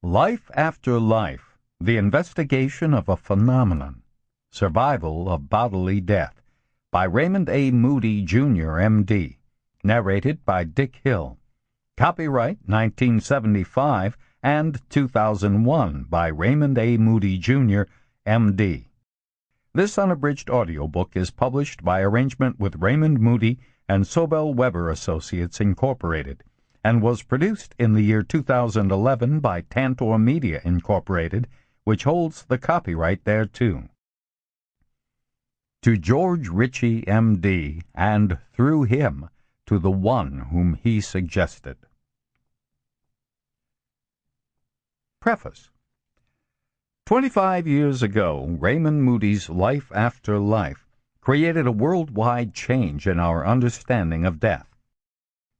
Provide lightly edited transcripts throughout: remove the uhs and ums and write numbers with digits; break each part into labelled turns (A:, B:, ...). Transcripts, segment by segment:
A: Life After Life, The Investigation of a Phenomenon, Survival of Bodily Death, by Raymond Moody, Jr., M.D., narrated by Dick Hill. Copyright 1975 and 2001 by Raymond Moody, Jr., M.D. This unabridged audiobook is published by arrangement with Raymond Moody and Sobel Weber Associates, Incorporated, and was produced in the year 2011 by Tantor Media, Incorporated, which holds the copyright thereto. To George Ritchie, M.D., and through him, to the one whom he suggested. Preface. 25 years ago, Raymond Moody's Life After Life created a worldwide change in our understanding of death.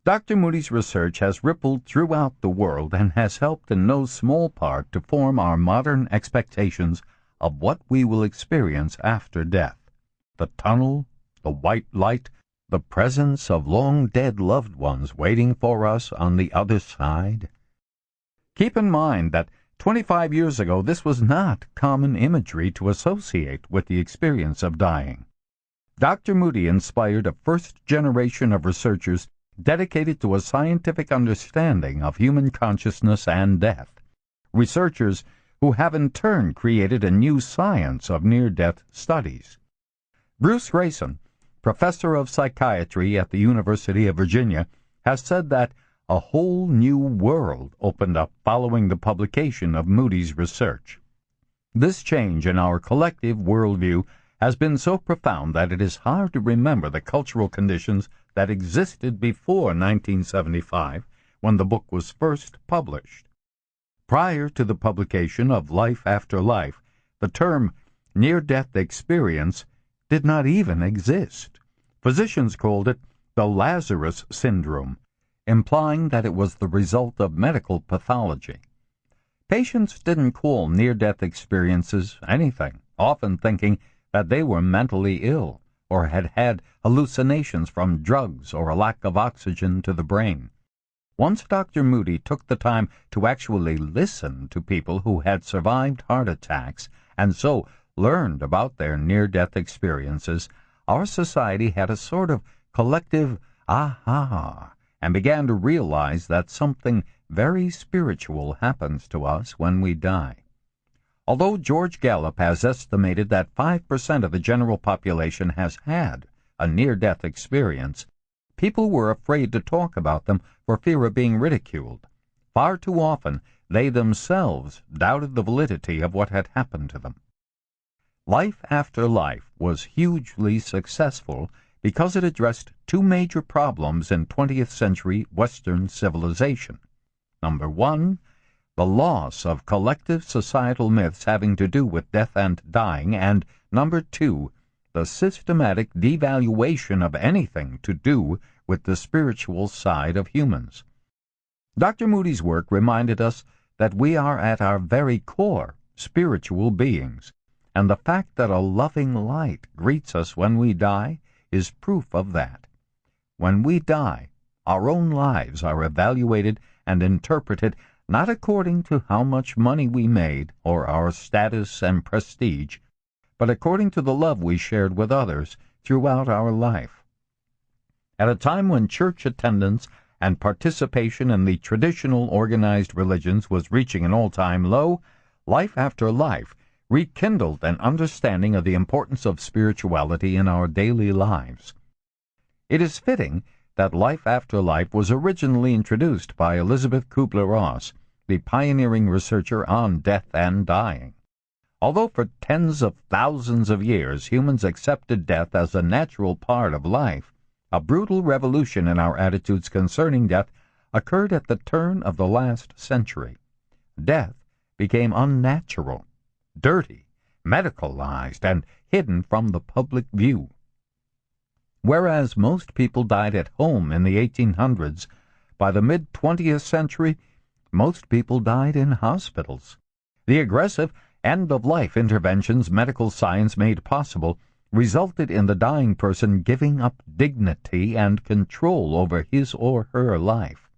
A: Dr. Moody's research has rippled throughout the world and has helped in no small part to form our modern expectations of what we will experience after death. The tunnel, the white light, the presence of long-dead loved ones waiting for us on the other side. Keep in mind that 25 years ago this was not common imagery to associate with the experience of dying. Dr. Moody inspired a first generation of researchers dedicated to a scientific understanding of human consciousness and death, researchers who have in turn created a new science of near-death studies. Bruce Grayson, professor of psychiatry at the University of Virginia, has said that a whole new world opened up following the publication of Moody's research. This change in our collective worldview has been so profound that it is hard to remember the cultural conditions that existed before 1975, when the book was first published. Prior to the publication of Life After Life, the term near-death experience did not even exist. Physicians called it the Lazarus syndrome, implying that it was the result of medical pathology. Patients didn't call near-death experiences anything, often thinking that they were mentally ill or had had hallucinations from drugs or a lack of oxygen to the brain. Once Dr. Moody took the time to actually listen to people who had survived heart attacks and so learned about their near-death experiences, our society had a sort of collective aha and began to realize that something very spiritual happens to us when we die. Although George Gallup has estimated that 5% of the general population has had a near-death experience, people were afraid to talk about them for fear of being ridiculed. Far too often, they themselves doubted the validity of what had happened to them. Life After Life was hugely successful because it addressed two major problems in 20th century Western civilization. Number one, the loss of collective societal myths having to do with death and dying, and number two, the systematic devaluation of anything to do with the spiritual side of humans. Dr. Moody's work reminded us that we are at our very core spiritual beings, and the fact that a loving light greets us when we die is proof of that. When we die, our own lives are evaluated and interpreted not according to how much money we made or our status and prestige, but according to the love we shared with others throughout our life. At a time when church attendance and participation in the traditional organized religions was reaching an all-time low, Life After Life rekindled an understanding of the importance of spirituality in our daily lives. It is fitting that Life After Life was originally introduced by Elizabeth Kubler-Ross, the pioneering researcher on death and dying. Although for tens of thousands of years humans accepted death as a natural part of life, a brutal revolution in our attitudes concerning death occurred at the turn of the last century. Death became unnatural, dirty, medicalized, and hidden from the public view. Whereas most people died at home in the 1800s, by the mid-20th century, most people died in hospitals. The aggressive end-of-life interventions medical science made possible resulted in the dying person giving up dignity and control over his or her life.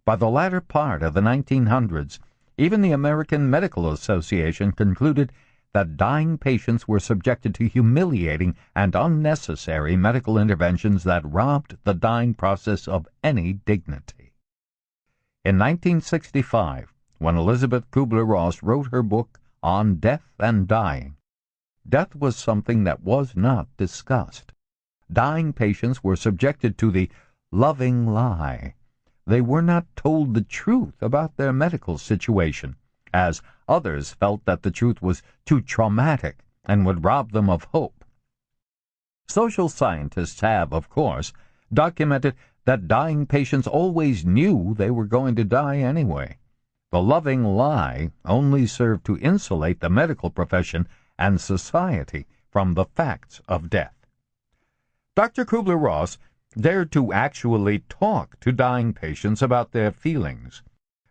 A: By the latter part of the 1900s, Even the American Medical Association concluded that dying patients were subjected to humiliating and unnecessary medical interventions that robbed the dying process of any dignity. In 1965, when Elizabeth Kubler-Ross wrote her book On Death and Dying, death was something that was not discussed. Dying patients were subjected to the loving lie. They were not told the truth about their medical situation, as others felt that the truth was too traumatic and would rob them of hope. Social scientists have, of course, documented that dying patients always knew they were going to die anyway. The loving lie only served to insulate the medical profession and society from the facts of death. Dr. Kubler-Ross dared to actually talk to dying patients about their feelings.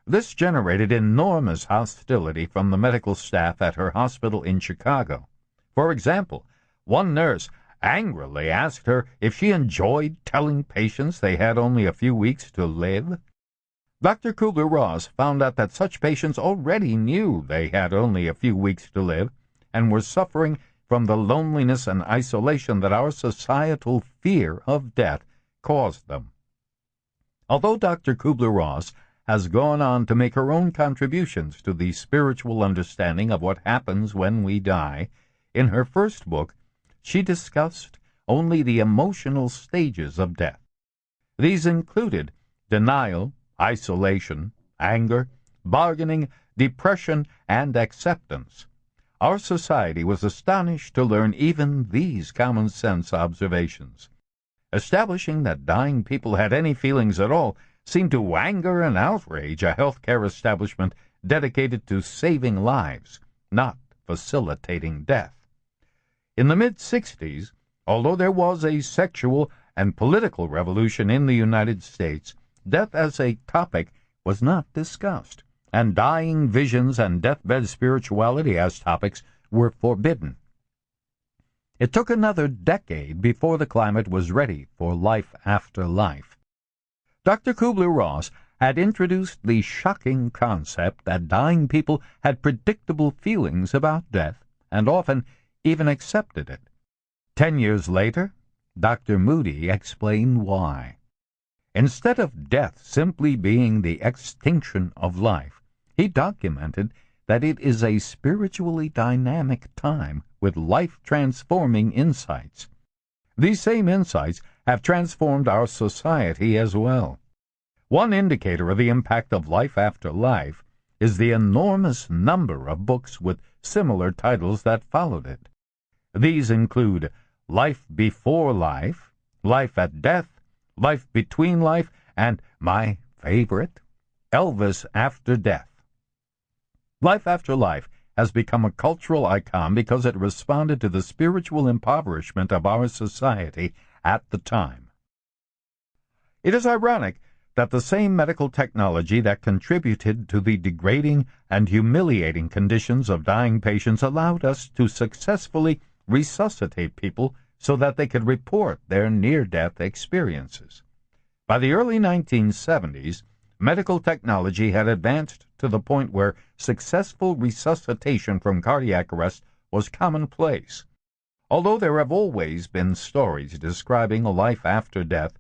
A: This generated enormous hostility from the medical staff at her hospital in Chicago. For example, one nurse angrily asked her if she enjoyed telling patients they had only a few weeks to live. Dr. Kubler-Ross found out that such patients already knew they had only a few weeks to live and were suffering from the loneliness and isolation that our societal fear of death caused them. Although Dr. Kubler-Ross has gone on to make her own contributions to the spiritual understanding of what happens when we die, in her first book, she discussed only the emotional stages of death. These included denial, isolation, anger, bargaining, depression, and acceptance. Our society was astonished to learn even these common-sense observations. Establishing that dying people had any feelings at all seemed to anger and outrage a healthcare establishment dedicated to saving lives, not facilitating death. In the mid-60s, although there was a sexual and political revolution in the United States, death as a topic was not discussed, and dying visions and deathbed spirituality as topics were forbidden. It took another decade before the climate was ready for life after life. Dr. Kubler-Ross had introduced the shocking concept that dying people had predictable feelings about death and often even accepted it. 10 years later, Dr. Moody explained why. Instead of death simply being the extinction of life, he documented that it is a spiritually dynamic time with life-transforming insights. These same insights have transformed our society as well. One indicator of the impact of life after life is the enormous number of books with similar titles that followed it. These include Life Before Life, Life at Death, Life Between Life, and my favorite, Elvis After Death. Life After Life has become a cultural icon because it responded to the spiritual impoverishment of our society at the time. It is ironic that the same medical technology that contributed to the degrading and humiliating conditions of dying patients allowed us to successfully resuscitate people so that they could report their near-death experiences. By the early 1970s, medical technology had advanced to the point where successful resuscitation from cardiac arrest was commonplace. Although there have always been stories describing a life after death,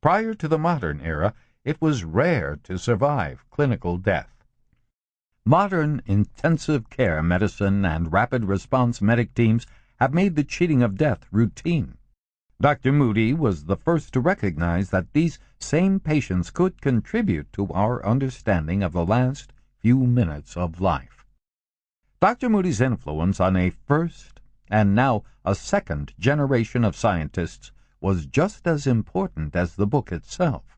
A: prior to the modern era, it was rare to survive clinical death. Modern intensive care medicine and rapid response medic teams have made the cheating of death routine. Dr. Moody was the first to recognize that these same patients could contribute to our understanding of the last few minutes of life. Dr. Moody's influence on a first and now a second generation of scientists was just as important as the book itself.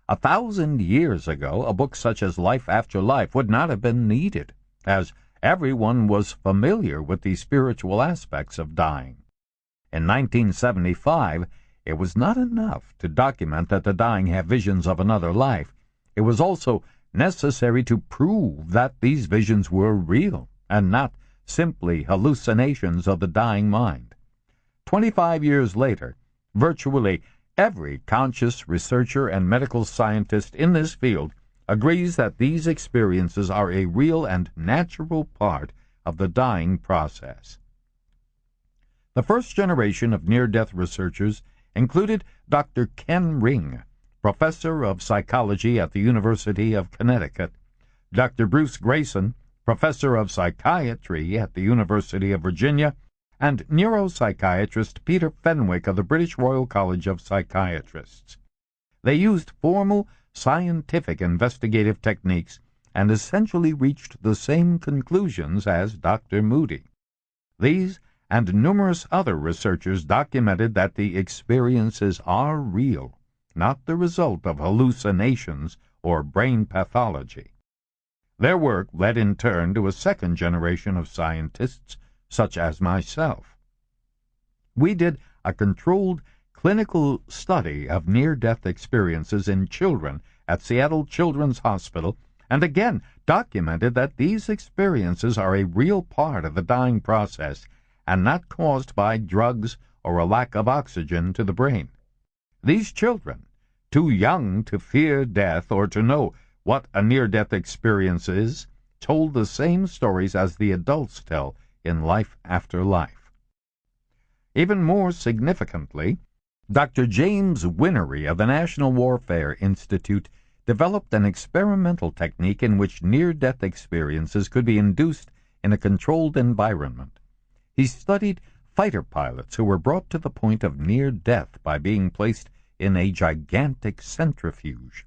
A: 1,000 years ago, a book such as Life After Life would not have been needed, as everyone was familiar with the spiritual aspects of dying. In 1975, it was not enough to document that the dying have visions of another life. It was also necessary to prove that these visions were real and not simply hallucinations of the dying mind. 25 years later, virtually every conscious researcher and medical scientist in this field agrees that these experiences are a real and natural part of the dying process. The first generation of near-death researchers included Dr. Ken Ring, professor of psychology at the University of Connecticut, Dr. Bruce Grayson, professor of psychiatry at the University of Virginia, and neuropsychiatrist Peter Fenwick of the British Royal College of Psychiatrists. They used formal scientific investigative techniques and essentially reached the same conclusions as Dr. Moody. These and numerous other researchers documented that the experiences are real, not the result of hallucinations or brain pathology. Their work led in turn to a second generation of scientists, such as myself. We did a controlled clinical study of near-death experiences in children at Seattle Children's Hospital and again documented that these experiences are a real part of the dying process and not caused by drugs or a lack of oxygen to the brain. These children, too young to fear death or to know what a near-death experience is, told the same stories as the adults tell in Life After Life. Even more significantly, Dr. James Winery of the National Warfare Institute developed an experimental technique in which near-death experiences could be induced in a controlled environment. He studied fighter pilots who were brought to the point of near death by being placed in a gigantic centrifuge.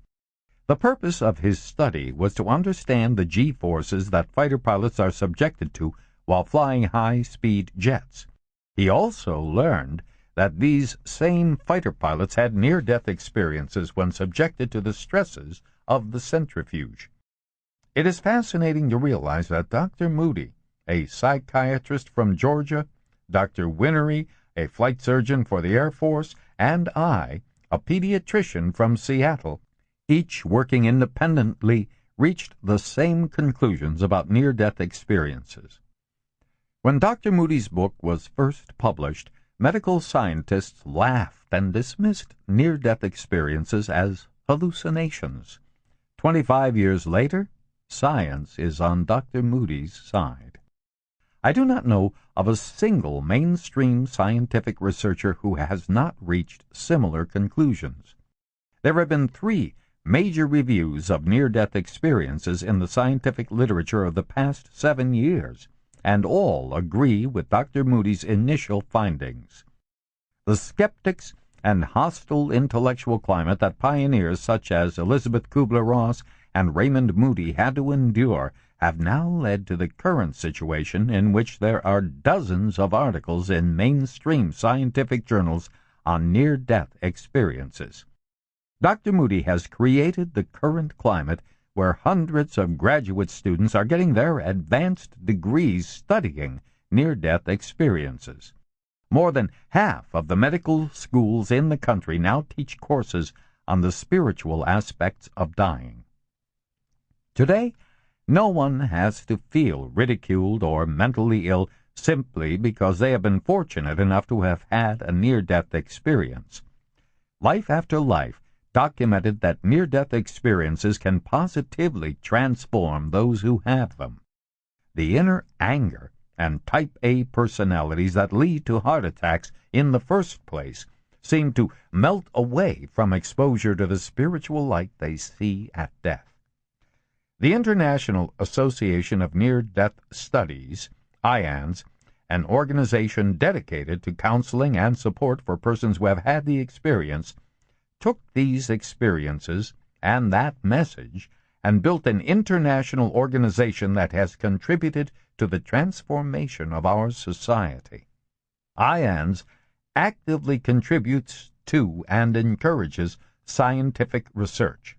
A: The purpose of his study was to understand the G-forces that fighter pilots are subjected to while flying high-speed jets. He also learned that these same fighter pilots had near-death experiences when subjected to the stresses of the centrifuge. It is fascinating to realize that Dr. Moody, a psychiatrist from Georgia, Dr. Winery, a flight surgeon for the Air Force, and I, a pediatrician from Seattle, each working independently, reached the same conclusions about near-death experiences. When Dr. Moody's book was first published, medical scientists laughed and dismissed near-death experiences as hallucinations. 25 years later, science is on Dr. Moody's side. I do not know of a single mainstream scientific researcher who has not reached similar conclusions. There have been 3 major reviews of near-death experiences in the scientific literature of the past 7 years, and all agree with Dr. Moody's initial findings. The skeptics and hostile intellectual climate that pioneers such as Elizabeth Kubler-Ross and Raymond Moody had to endure have now led to the current situation in which there are dozens of articles in mainstream scientific journals on near-death experiences. Dr. Moody has created the current climate where hundreds of graduate students are getting their advanced degrees studying near-death experiences. More than half of the medical schools in the country now teach courses on the spiritual aspects of dying. Today, no one has to feel ridiculed or mentally ill simply because they have been fortunate enough to have had a near-death experience. Life After Life documented that near-death experiences can positively transform those who have them. The inner anger and type A personalities that lead to heart attacks in the first place seem to melt away from exposure to the spiritual light they see at death. The International Association of Near-Death Studies, IANS, an organization dedicated to counseling and support for persons who have had the experience, took these experiences and that message and built an international organization that has contributed to the transformation of our society. IANS actively contributes to and encourages scientific research.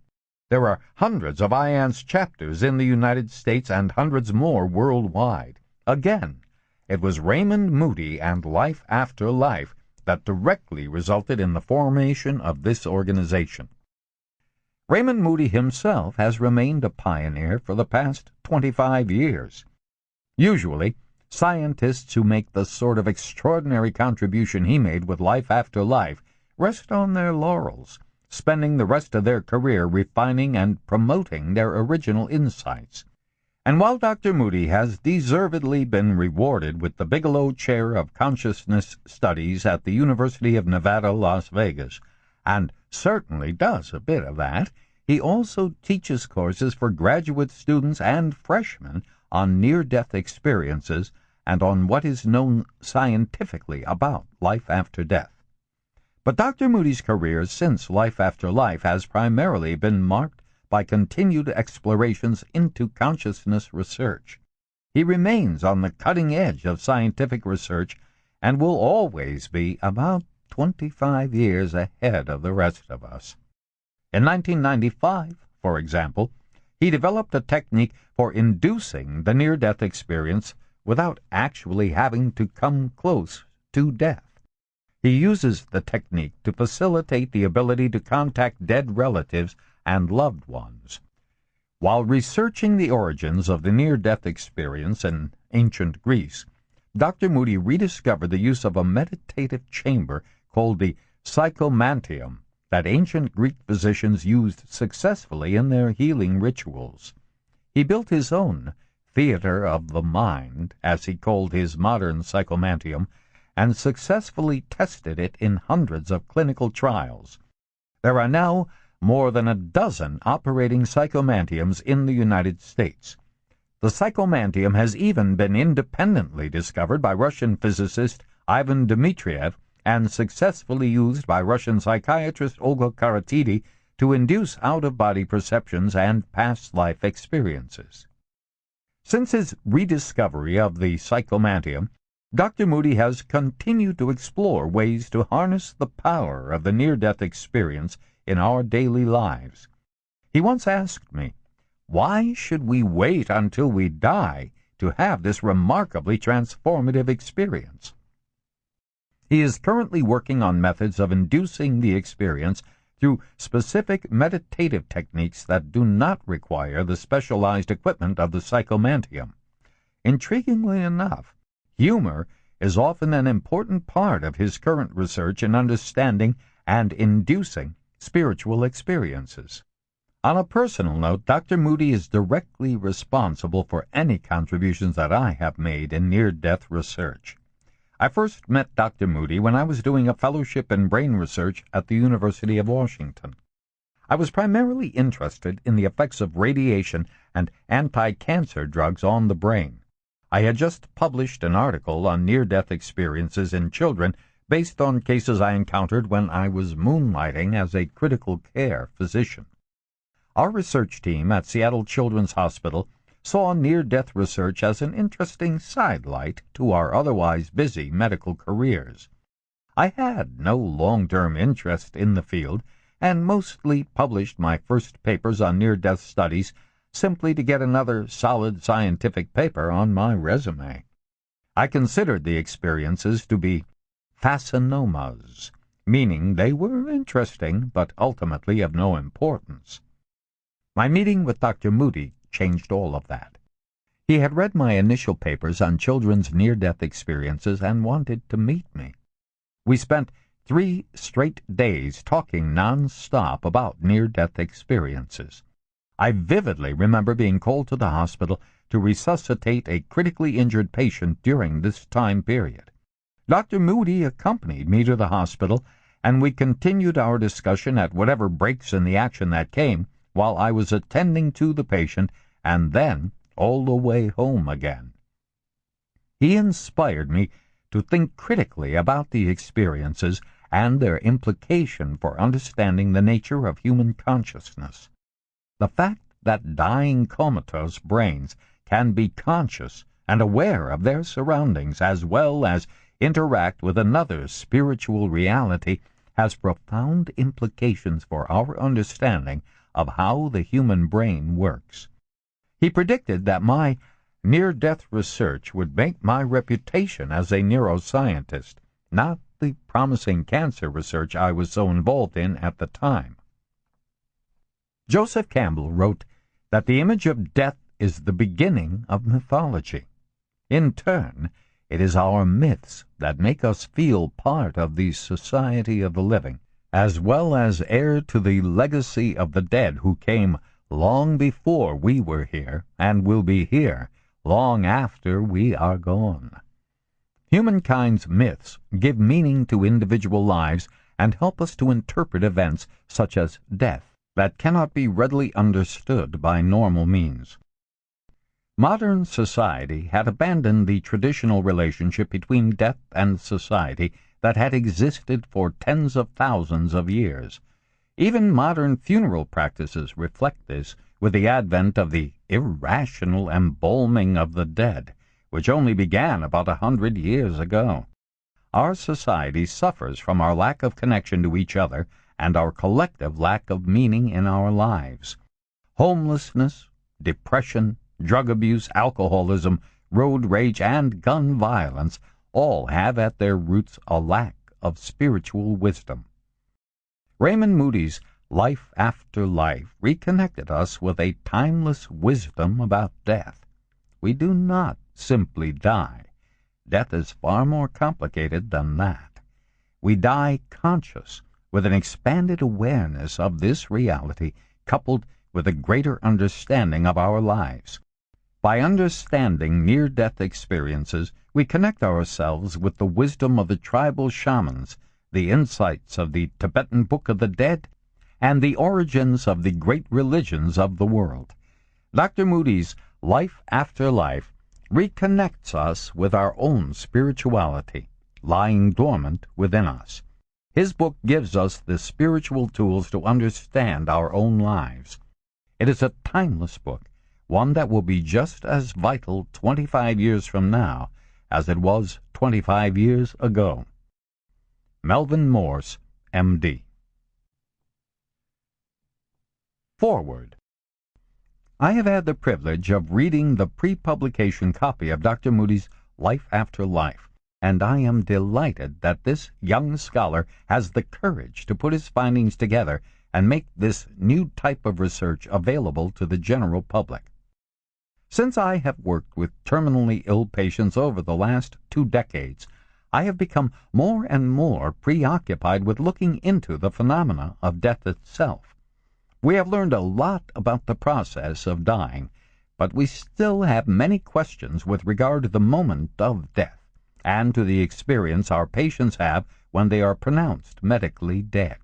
A: There are hundreds of IANS chapters in the United States and hundreds more worldwide. Again, it was Raymond Moody and Life After Life that directly resulted in the formation of this organization. Raymond Moody himself has remained a pioneer for the past 25 years. Usually, scientists who make the sort of extraordinary contribution he made with Life After Life rest on their laurels, spending the rest of their career refining and promoting their original insights. And while Dr. Moody has deservedly been rewarded with the Bigelow Chair of Consciousness Studies at the University of Nevada, Las Vegas, and certainly does a bit of that, he also teaches courses for graduate students and freshmen on near-death experiences and on what is known scientifically about life after death. But Dr. Moody's career since Life After Life has primarily been marked by continued explorations into consciousness research. He remains on the cutting edge of scientific research and will always be about 25 years ahead of the rest of us. In 1995, for example, he developed a technique for inducing the near-death experience without actually having to come close to death. He uses the technique to facilitate the ability to contact dead relatives and loved ones. While researching the origins of the near-death experience in ancient Greece, Dr. Moody rediscovered the use of a meditative chamber called the psychomantium that ancient Greek physicians used successfully in their healing rituals. He built his own theater of the mind, as he called his modern psychomantium, and successfully tested it in hundreds of clinical trials. There are now more than a dozen operating psychomantiums in the United States. The psychomantium has even been independently discovered by Russian physicist Ivan Dmitriev and successfully used by Russian psychiatrist Olga Karatidi to induce out-of-body perceptions and past life experiences. Since his rediscovery of the psychomantium, Dr. Moody has continued to explore ways to harness the power of the near-death experience in our daily lives. He once asked me, "Why should we wait until we die to have this remarkably transformative experience?" He is currently working on methods of inducing the experience through specific meditative techniques that do not require the specialized equipment of the psychomantium. Intriguingly enough, humor is often an important part of his current research in understanding and inducing spiritual experiences. On a personal note, Dr. Moody is directly responsible for any contributions that I have made in near-death research. I first met Dr. Moody when I was doing a fellowship in brain research at the University of Washington. I was primarily interested in the effects of radiation and anti-cancer drugs on the brain. I had just published an article on near-death experiences in children based on cases I encountered when I was moonlighting as a critical care physician. Our research team at Seattle Children's Hospital saw near-death research as an interesting sidelight to our otherwise busy medical careers. I had no long-term interest in the field and mostly published my first papers on near-death studies simply to get another solid scientific paper on my resume. I considered the experiences to be fascinomas, meaning they were interesting but ultimately of no importance. My meeting with Dr. Moody changed all of that. He had read my initial papers on children's near-death experiences and wanted to meet me. We spent 3 straight days talking non-stop about near-death experiences. I vividly remember being called to the hospital to resuscitate a critically injured patient during this time period. Dr. Moody accompanied me to the hospital, and we continued our discussion at whatever breaks in the action that came while I was attending to the patient and then all the way home again. He inspired me to think critically about the experiences and their implication for understanding the nature of human consciousness. The fact that dying comatose brains can be conscious and aware of their surroundings as well as interact with another spiritual reality has profound implications for our understanding of how the human brain works. He predicted that my near-death research would make my reputation as a neuroscientist, not the promising cancer research I was so involved in at the time. Joseph Campbell wrote that the image of death is the beginning of mythology. In turn, it is our myths that make us feel part of the society of the living as well as heir to the legacy of the dead who came long before we were here and will be here long after we are gone. Humankind's myths give meaning to individual lives and help us to interpret events such as death that cannot be readily understood by normal means. Modern society had abandoned the traditional relationship between death and society that had existed for tens of thousands of years. Even modern funeral practices reflect this, with the advent of the irrational embalming of the dead, which only began about 100 years ago. Our society suffers from our lack of connection to each other and our collective lack of meaning in our lives. Homelessness, depression, drug abuse, alcoholism, road rage, and gun violence all have at their roots a lack of spiritual wisdom. Raymond Moody's Life After Life reconnected us with a timeless wisdom about death. We do not simply die. Death is far more complicated than that. We die conscious, with an expanded awareness of this reality coupled with a greater understanding of our lives. By understanding near-death experiences, we connect ourselves with the wisdom of the tribal shamans, the insights of the Tibetan Book of the Dead, and the origins of the great religions of the world. Dr. Moody's Life After Life reconnects us with our own spirituality, lying dormant within us. His book gives us the spiritual tools to understand our own lives. It is a timeless book, one that will be just as vital 25 years from now as it was 25 years ago. Melvin Morse, M.D. Forward. I have had the privilege of reading the pre-publication copy of Dr. Moody's Life After Life, and I am delighted that this young scholar has the courage to put his findings together and make this new type of research available to the general public. Since I have worked with terminally ill patients over the last 2 decades, I have become more and more preoccupied with looking into the phenomena of death itself. We have learned a lot about the process of dying, but we still have many questions with regard to the moment of death and to the experience our patients have when they are pronounced medically dead.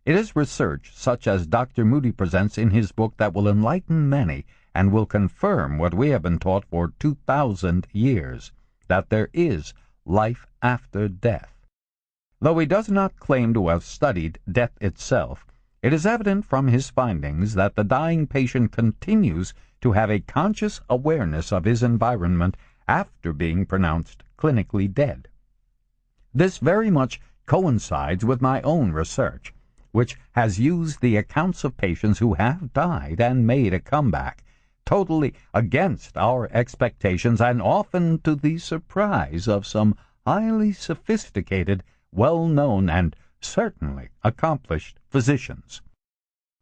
A: It is research such as Dr. Moody presents in his book that will enlighten many and will confirm what we have been taught for 2,000 years, that there is life after death. Though he does not claim to have studied death itself, it is evident from his findings that the dying patient continues to have a conscious awareness of his environment after being pronounced clinically dead. This very much coincides with my own research, which has used the accounts of patients who have died and made a comeback, totally against our expectations and often to the surprise of some highly sophisticated, well-known, and certainly accomplished physicians.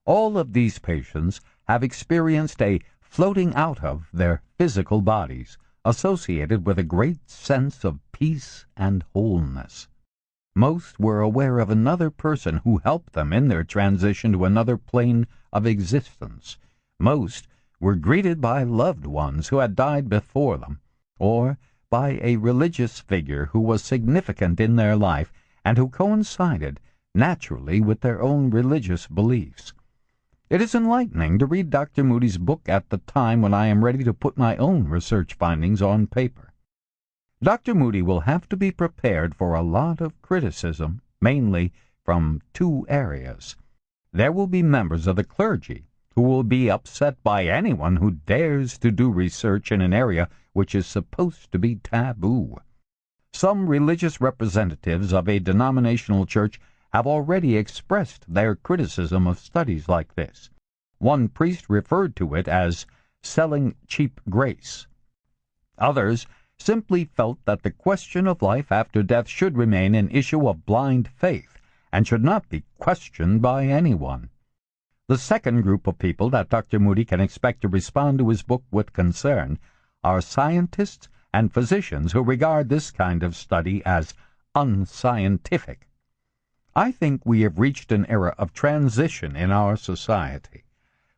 A: All of these patients have experienced a floating out of their physical bodies, associated with a great sense of peace and wholeness. Most were aware of another person who helped them in their transition to another plane of existence. Most were greeted by loved ones who had died before them, or by a religious figure who was significant in their life and who coincided naturally with their own religious beliefs. It is enlightening to read Dr. Moody's book at the time when I am ready to put my own research findings on paper. Dr. Moody will have to be prepared for a lot of criticism, mainly from 2 areas. There will be members of the clergy who will be upset by anyone who dares to do research in an area which is supposed to be taboo. Some religious representatives of a denominational church have already expressed their criticism of studies like this. One priest referred to it as selling cheap grace. Others simply felt that the question of life after death should remain an issue of blind faith and should not be questioned by anyone. The second group of people that Dr. Moody can expect to respond to his book with concern are scientists and physicians who regard this kind of study as unscientific. I think we have reached an era of transition in our society.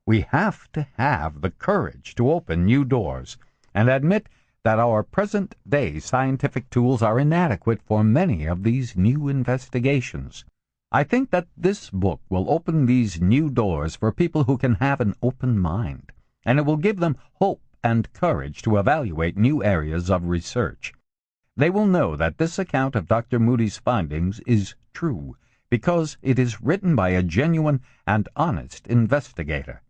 A: We have to have the courage to open new doors and admit that our present-day scientific tools are inadequate for many of these new investigations. I think that this book will open these new doors for people who can have an open mind, and it will give them hope and courage to evaluate new areas of research. They will know that this account of Dr. Moody's findings is true, because it is written by a genuine and honest investigator.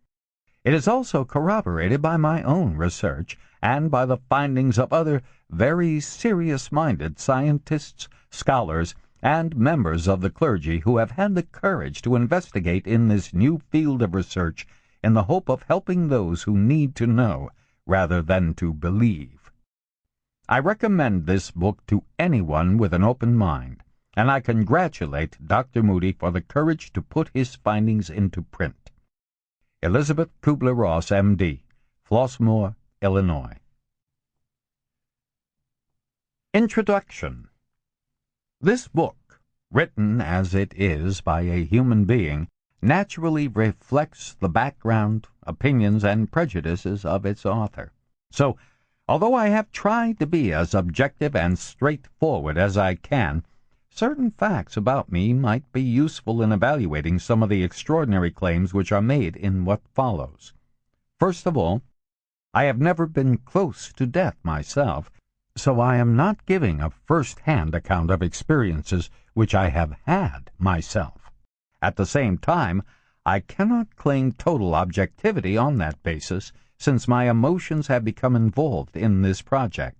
A: It is also corroborated by my own research and by the findings of other very serious-minded scientists, scholars, and members of the clergy who have had the courage to investigate in this new field of research in the hope of helping those who need to know rather than to believe. I recommend this book to anyone with an open mind, and I congratulate Dr. Moody for the courage to put his findings into print. Elizabeth Kubler-Ross, M.D., Flossmoor, Illinois. Introduction. This book, written as it is by a human being, naturally reflects the background, opinions, and prejudices of its author. So, although I have tried to be as objective and straightforward as I can, certain facts about me might be useful in evaluating some of the extraordinary claims which are made in what follows. First of all, I have never been close to death myself, so I am not giving a first-hand account of experiences which I have had myself. At the same time, I cannot claim total objectivity on that basis, since my emotions have become involved in this project.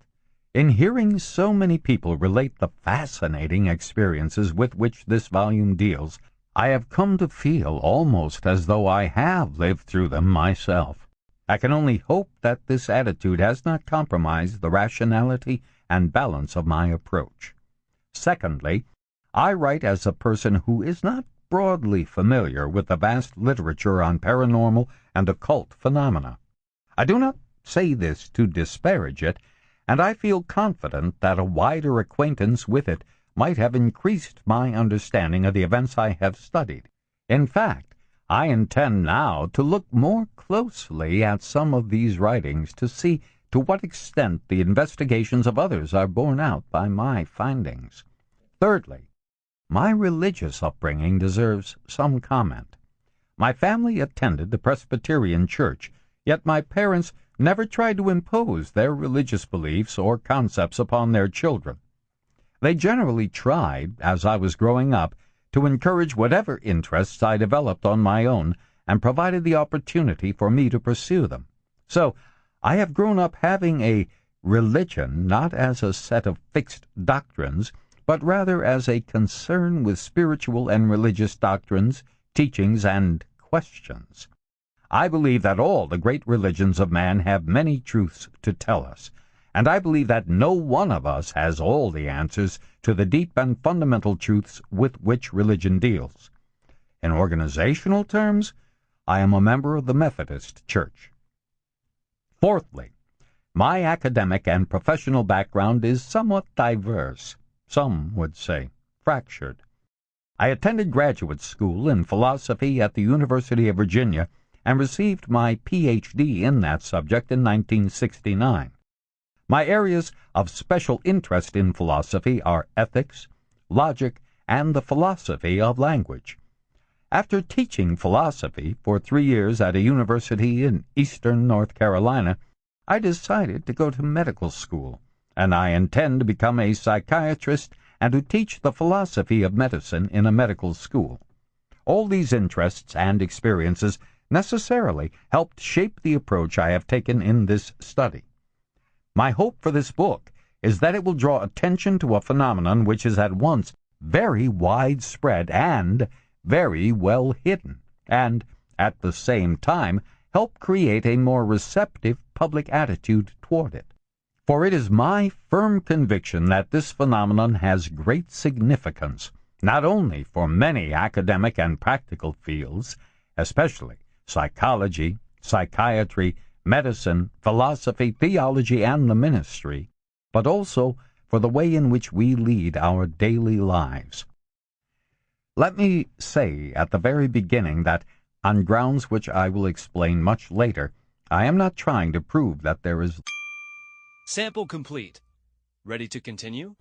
A: In hearing so many people relate the fascinating experiences with which this volume deals, I have come to feel almost as though I have lived through them myself. I can only hope that this attitude has not compromised the rationality and balance of my approach. Secondly, I write as a person who is not broadly familiar with the vast literature on paranormal and occult phenomena. I do not say this to disparage it, and I feel confident that a wider acquaintance with it might have increased my understanding of the events I have studied. In fact, I intend now to look more closely at some of these writings to see to what extent the investigations of others are borne out by my findings. Thirdly, my religious upbringing deserves some comment. My family attended the Presbyterian Church, yet my parents never tried to impose their religious beliefs or concepts upon their children. They generally tried, as I was growing up, to encourage whatever interests I developed on my own, and provided the opportunity for me to pursue them. So, I have grown up having a religion not as a set of fixed doctrines, but rather as a concern with spiritual and religious doctrines, teachings, and questions. I believe that all the great religions of man have many truths to tell us, and I believe that no one of us has all the answers to the deep and fundamental truths with which religion deals. In organizational terms, I am a member of the Methodist Church. Fourthly, my academic and professional background is somewhat diverse, some would say fractured. I attended graduate school in philosophy at the University of Virginia and received my Ph.D. in that subject in 1969. My areas of special interest in philosophy are ethics, logic, and the philosophy of language. After teaching philosophy for 3 years at a university in eastern North Carolina, I decided to go to medical school, and I intend to become a psychiatrist and to teach the philosophy of medicine in a medical school. All these interests and experiences necessarily helped shape the approach I have taken in this study. My hope for this book is that it will draw attention to a phenomenon which is at once very widespread and very well hidden, and, at the same time, help create a more receptive public attitude toward it. For it is my firm conviction that this phenomenon has great significance, not only for many academic and practical fields, especially psychology, psychiatry, medicine, philosophy, theology, and the ministry, but also for the way in which we lead our daily lives. Let me say at the very beginning that, on grounds which I will explain much later, I am not trying to prove that there is...
B: Sample complete. Ready to continue?